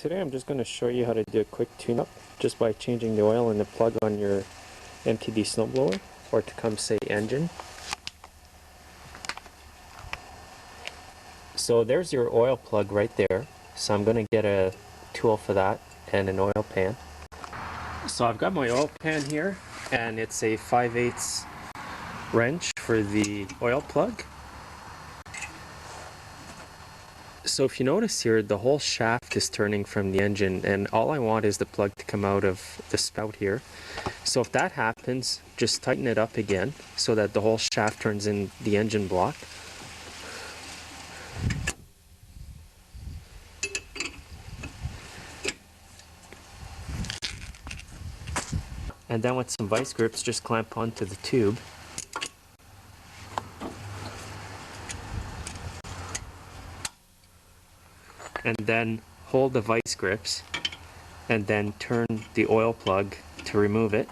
today I'm just going to show you how to do a quick tune-up just by changing the oil in the plug on your MTD snowblower, or Tecumseh engine. So there's your oil plug right there. So I'm going to get a tool for that and an oil pan. So I've got my oil pan here, and it's a 5/8 wrench for the oil plug. So if you notice here, the whole shaft is turning from the engine, and all I want is the plug to come out of the spout here. So if that happens, just tighten it up again so that the whole shaft turns in the engine block. And then with some vice grips, just clamp onto the tube. And then hold the vice grips and then turn the oil plug to remove it,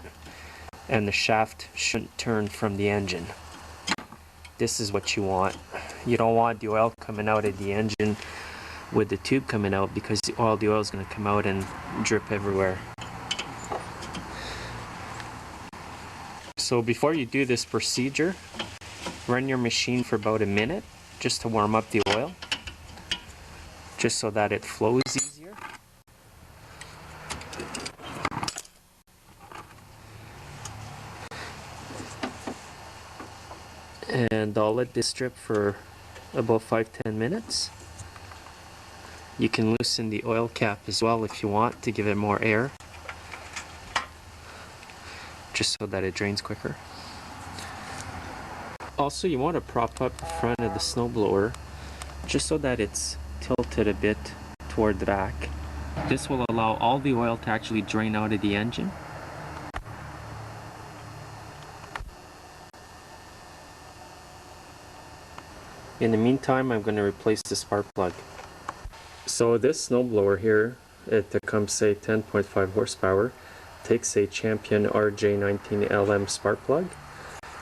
and the shaft shouldn't turn from the engine. This is what you want. You don't want the oil coming out of the engine with the tube coming out, because the oil is going to come out and drip everywhere. So before you do this procedure, run your machine for about a minute just to warm up the oil, just so that it flows easier. And I'll let this drip for about 5-10 minutes. You can loosen the oil cap as well if you want to give it more air, just so that it drains quicker. Also, you want to prop up the front of the snowblower just so that it's tilted a bit toward the back. This will allow all the oil to actually drain out of the engine. In the meantime, I'm going to replace the spark plug. So this snowblower here at Tecumseh 10.5 horsepower takes a Champion RJ19LM spark plug.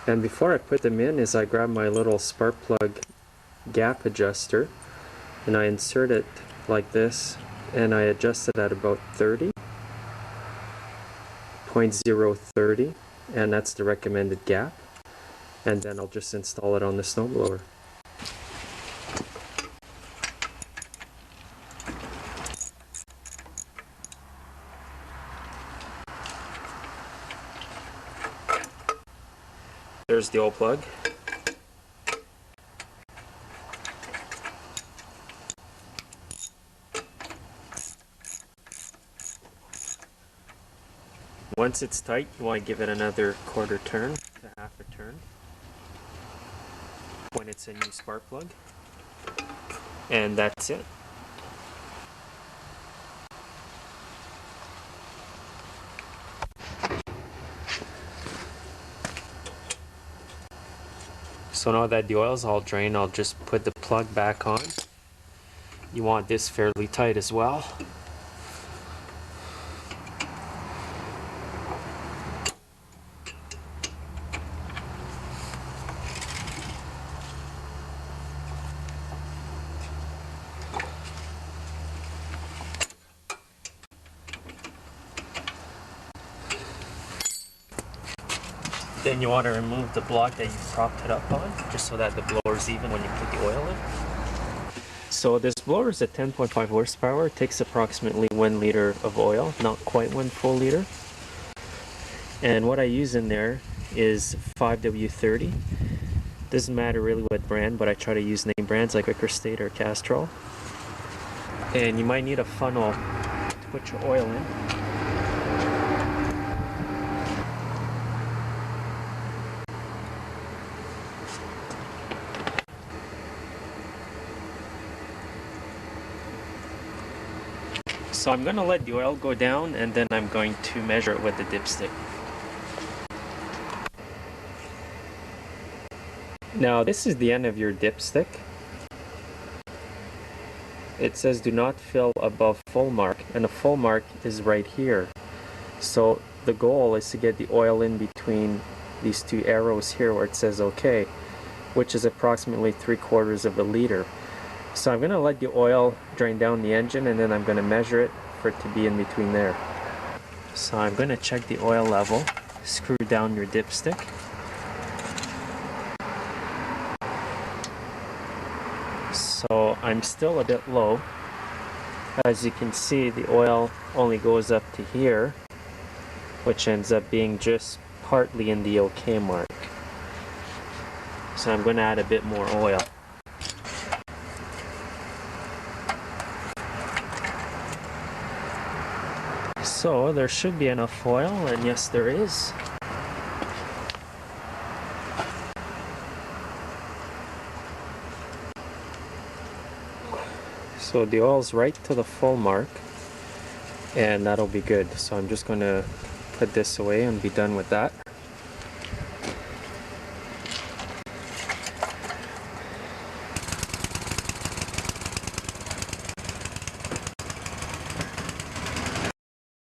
And before I put them in, I grab my little spark plug gap adjuster and I insert it like this, and I adjust it at about 30.030, and that's the recommended gap. And then I'll just install it on the snowblower. There's the oil plug. Once it's tight, you want to give it another quarter turn to half a turn when it's a new spark plug. And that's it. So now that the oil's all drained, I'll just put the plug back on. You want this fairly tight as well. Then you want to remove the block that you've propped it up on, just so that the blower's even when you put the oil in. So this blower is at 10.5 horsepower. It takes approximately 1 liter of oil, not quite 1 full liter. And what I use in there is 5W30. Doesn't matter really what brand, but I try to use name brands like Wicker State or Castrol. And you might need a funnel to put your oil in. So I'm going to let the oil go down, and then I'm going to measure it with the dipstick. Now this is the end of your dipstick. It says do not fill above full mark, and the full mark is right here. So the goal is to get the oil in between these two arrows here where it says OK, which is approximately 3/4 of a liter. So I'm going to let the oil drain down the engine, and then I'm going to measure it for it to be in between there. So I'm going to check the oil level. Screw down your dipstick. So I'm still a bit low. As you can see, the oil only goes up to here, which ends up being just partly in the OK mark. So I'm going to add a bit more oil. So there should be enough oil, and yes, there is. So the oil's right to the full mark, and that'll be good. So I'm just going to put this away and be done with that.